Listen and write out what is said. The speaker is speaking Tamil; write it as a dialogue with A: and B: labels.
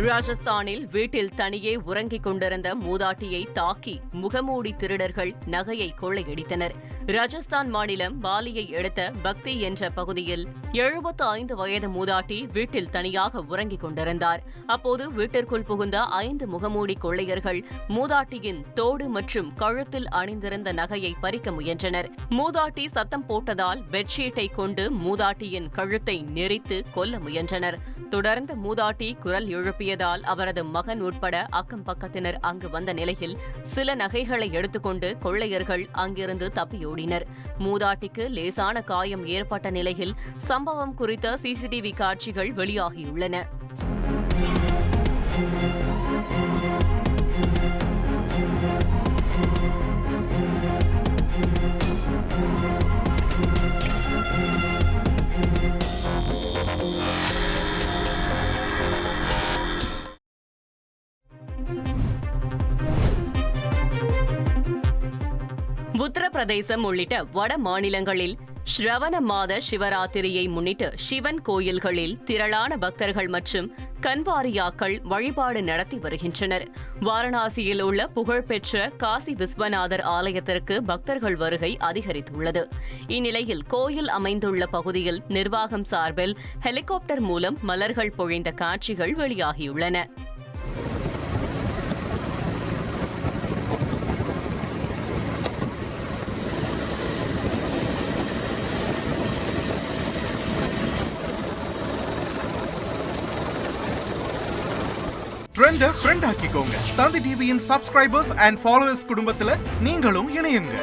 A: ராஜஸ்தானில் வீட்டில் தனியே உறங்கிக் கொண்டிருந்த மூதாட்டியை தாக்கி முகமூடி திருடர்கள் நகையை கொள்ளையடித்தனர். ராஜஸ்தான் மாநிலம் பாலியை அடுத்த பக்தி என்ற பகுதியில் 75 வயது மூதாட்டி வீட்டில் தனியாக உறங்கிக் கொண்டிருந்தார். அப்போது வீட்டிற்குள் புகுந்த 5 முகமூடி கொள்ளையர்கள் மூதாட்டியின் தோடு மற்றும் கழுத்தில் அணிந்திருந்த நகையை பறிக்க முயன்றனர். மூதாட்டி சத்தம் போட்டதால் பெட்ஷீட்டை கொண்டு மூதாட்டியின் கழுத்தை நெரித்து கொல்ல முயன்றனர். தொடர்ந்து மூதாட்டி குரல் எழுப்பியதால் அவரது மகன் உட்பட அக்கம் பக்கத்தினர் அங்கு வந்த நிலையில் சில நகைகளை எடுத்துக்கொண்டு கொள்ளையர்கள் அங்கிருந்து தப்பியோடினர். மூதாட்டிக்கு லேசான காயம் ஏற்பட்ட நிலையில் சம்பவம் குறித்த சிசிடிவி காட்சிகள் வெளியாகியுள்ளன. உத்தரப்பிரதேசம் உள்ளிட்ட வட மாநிலங்களில் ஸ்ரவண மாத சிவராத்திரியை முன்னிட்டு சிவன் கோயில்களில் திரளான பக்தர்கள் மற்றும் கன்வாரியாக்கள் வழிபாடு நடத்தி வருகின்றனர். வாரணாசியில் உள்ள புகழ்பெற்ற காசி விஸ்வநாதர் ஆலயத்திற்கு பக்தர்கள் வருகை அதிகரித்துள்ளது. இந்நிலையில் கோயில் அமைந்துள்ள பகுதியில் நிர்வாகம் சார்பில் ஹெலிகாப்டர் மூலம் மலர்கள் பொழிந்த காட்சிகள் வெளியாகியுள்ளன.
B: ஃப்ரெண்ட் ஆக்கிக்கோங்க. தந்தி டிவியின் சப்ஸ்கிரைபர்ஸ் அண்ட் ஃபாலோவர்ஸ் குடும்பத்துல நீங்களும் இணையுங்க.